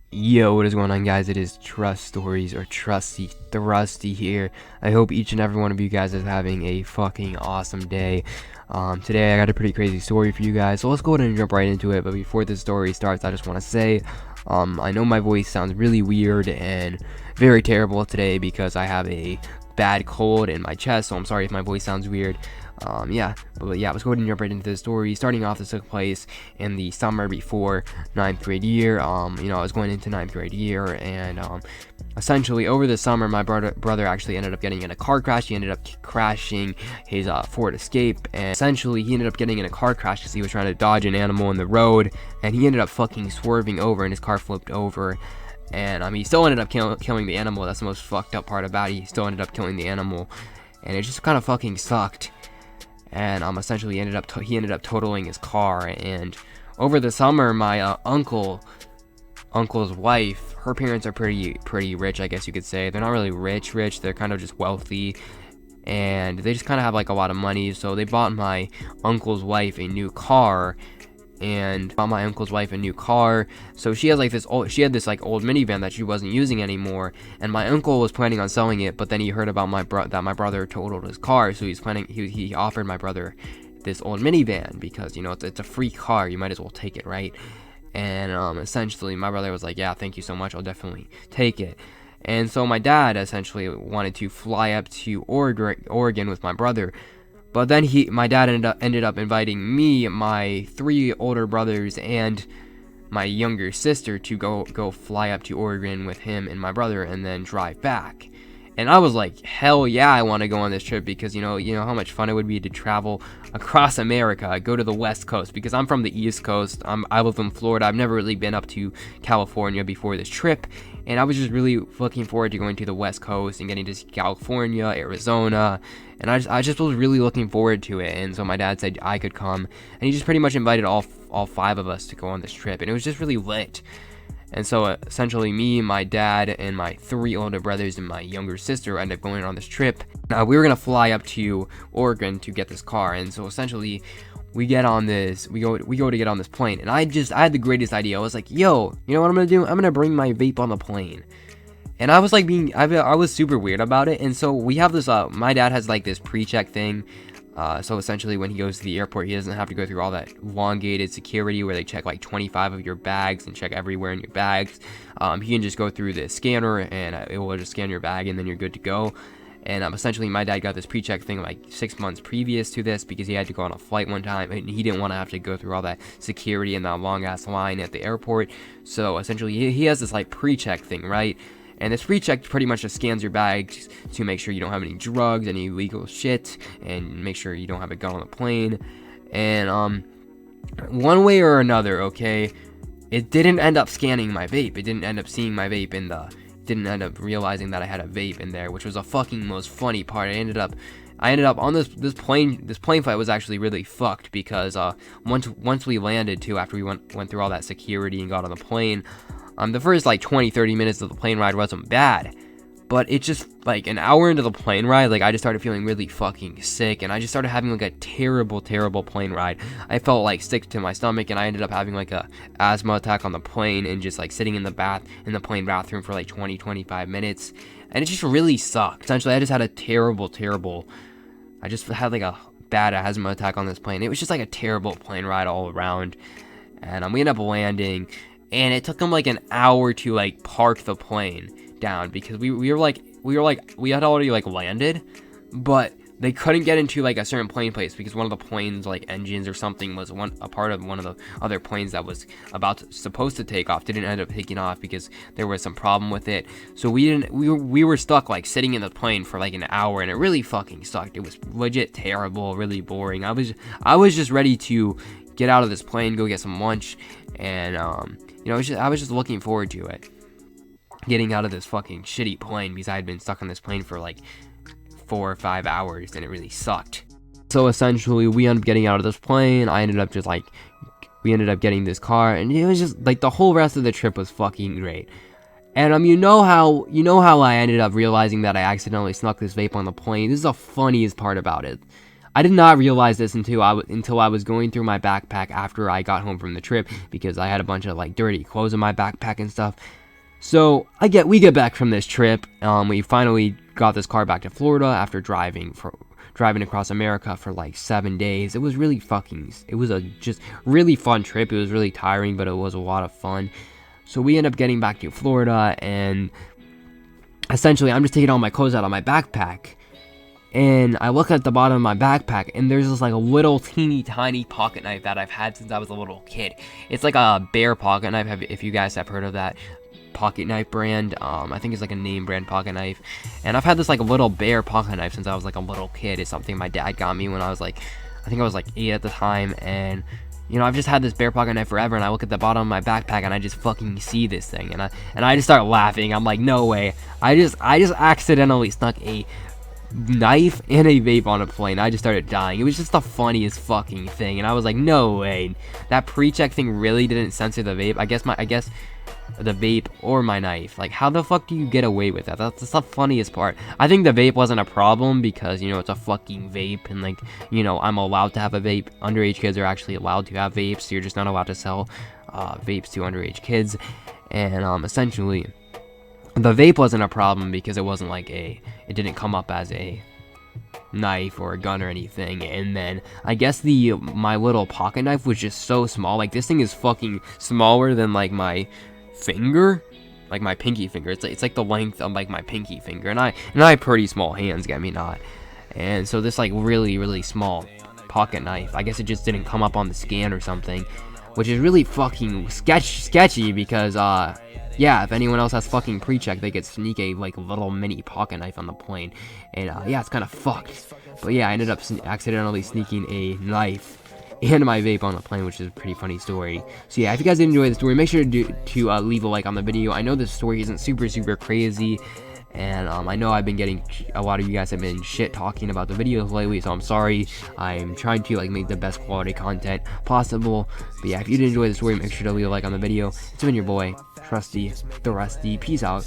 Yo, what is going on, guys? It is Trust Stories, or Trusty Thrusty here. I hope each and every one of you guys is having a fucking awesome day. Today I got a pretty crazy story for you guys, so let's go ahead and jump right into it. But before this story starts, I just want to say, I know my voice sounds really weird and very terrible today because I have a bad cold in my chest, so I'm sorry if my voice sounds weird. Let's go ahead and jump right into the story. Starting off, this took place in the summer before ninth grade year. I was going into ninth grade year, and essentially over the summer, my brother actually ended up getting in a car crash. He ended up crashing his Ford Escape, and essentially he ended up getting in a car crash because he was trying to dodge an animal in the road, and he ended up fucking swerving over, and his car flipped over. And he still ended up killing the animal. That's the most fucked up part about it. He still ended up killing the animal, and it just kind of fucking sucked. And essentially he ended up totaling his car. And over the summer, my uncle's wife, her parents are pretty rich, I guess you could say. They're not really rich, they're kind of just wealthy, and they just kind of have like a lot of money. So they bought my uncle's wife a new car. So she had this old minivan that she wasn't using anymore, and my uncle was planning on selling it, but then he heard about that my brother totaled his car, so he offered my brother this old minivan because it's a free car, you might as well take it, right? And essentially my brother was like, yeah, thank you so much, I'll definitely take it. And so my dad essentially wanted to fly up to Oregon with my brother. But then my dad ended up inviting me, my 3 older brothers, and my younger sister to go fly up to Oregon with him and my brother, and then drive back. And I was like, hell yeah, I want to go on this trip because you know how much fun it would be to travel across America, go to the West Coast, because I'm from the East Coast. I live in Florida. I've never really been up to California before this trip, and I was just really looking forward to going to the West Coast and getting to see California, Arizona, and I just was really looking forward to it. And so my dad said I could come, and he just pretty much invited all 5 of us to go on this trip, and it was just really lit. And so essentially me, my dad, and my 3 older brothers and my younger sister ended up going on this trip. Now we were gonna fly up to Oregon to get this car, and so essentially we go to get on this plane, and I had the greatest idea. I was like, yo, you know what I'm gonna do? I'm gonna bring my vape on the plane. And I was like I was super weird about it. And so we have this my dad has like this pre-check thing. So essentially when he goes to the airport, he doesn't have to go through all that elongated security where they check like 25 of your bags and check everywhere in your bags. He can just go through the scanner, and it will just scan your bag, and then you're good to go. And essentially my dad got this pre-check thing like 6 months previous to this because he had to go on a flight one time, and he didn't want to have to go through all that security and that long ass line at the airport. So essentially he has this like pre-check thing, right? And this pre-check pretty much just scans your bags to make sure you don't have any drugs, any illegal shit, and make sure you don't have a gun on the plane. And one way or another, okay, it didn't end up scanning my vape. It didn't end up seeing my vape didn't end up realizing that I had a vape in there, which was a fucking most funny part. I ended up on this plane flight was actually really fucked because once we landed too, after we went through all that security and got on the plane, the first like 20-30 minutes of the plane ride wasn't bad, but it just like an hour into the plane ride, like I just started feeling really fucking sick, and I just started having like a terrible plane ride. I felt like sick to my stomach, and I ended up having like a asthma attack on the plane, and just like sitting in the plane bathroom for like 20-25 minutes, and it just really sucked. Essentially, I just had like a bad asthma attack on this plane. It was just like a terrible plane ride all around, and we ended up landing. And it took them like an hour to like park the plane down because we had already like landed, but they couldn't get into like a certain plane place because one of the plane's like engines or something was a part of one of the other planes that was supposed to take off didn't end up taking off because there was some problem with it. So we were stuck like sitting in the plane for like an hour, and it really fucking sucked. It was legit terrible, really boring. I was just ready to get out of this plane, go get some lunch, and I was just looking forward to it, getting out of this fucking shitty plane, because I had been stuck on this plane for like 4 or 5 hours, and it really sucked. So essentially we ended up getting out of this plane. We ended up getting this car, and it was just like the whole rest of the trip was fucking great. And you know how I ended up realizing that I accidentally snuck this vape on the plane? This is the funniest part about it. I did not realize this until I was going through my backpack after I got home from the trip, because I had a bunch of like dirty clothes in my backpack and stuff. So we get back from this trip. We finally got this car back to Florida after driving across America for like 7 days. It was a just really fun trip. It was really tiring, but it was a lot of fun. So we end up getting back to Florida, and essentially I'm just taking all my clothes out of my backpack. And I look at the bottom of my backpack, and there's this like a little teeny tiny pocket knife that I've had since I was a little kid. It's like a Bear pocket knife, if you guys have heard of that pocket knife brand. I think it's like a name brand pocket knife. And I've had this like a little Bear pocket knife since I was like a little kid. It's something my dad got me when I was like, I think I was like 8 at the time. And you know, I've just had this Bear pocket knife forever, and I look at the bottom of my backpack and I just fucking see this thing, and I just start laughing. I'm like, no way. I just accidentally snuck a knife and a vape on a plane. I just started dying. It was just the funniest fucking thing, and I was like, no way. That pre-check thing really didn't censor the vape. I guess the vape or my knife. Like, how the fuck do you get away with that? That's the funniest part. I think the vape wasn't a problem because, you know, it's a fucking vape, and like, you know, I'm allowed to have a vape. Underage kids are actually allowed to have vapes, so you're just not allowed to sell vapes to underage kids. And essentially the vape wasn't a problem because it wasn't like it didn't come up as a knife or a gun or anything. And then I guess my little pocket knife was just so small. Like, this thing is fucking smaller than like my finger, like my pinky finger. It's like the length of like my pinky finger, and I have pretty small hands, get me not. And so this like really small pocket knife, I guess it just didn't come up on the scan or something, which is really fucking sketchy because yeah, if anyone else has fucking pre-check, they could sneak a like little mini pocket knife on the plane, and yeah, it's kind of fucked. But yeah, I ended up accidentally sneaking a knife and my vape on the plane, which is a pretty funny story. So yeah, if you guys did enjoy the story, make sure to leave a like on the video. I know this story isn't super crazy, and I know I've been getting, a lot of you guys have been shit talking about the videos lately, so I'm sorry. I'm trying to like make the best quality content possible. But yeah, if you did enjoy the story, make sure to leave a like on the video. It's been your boy Trusty the Rusty. Peace out.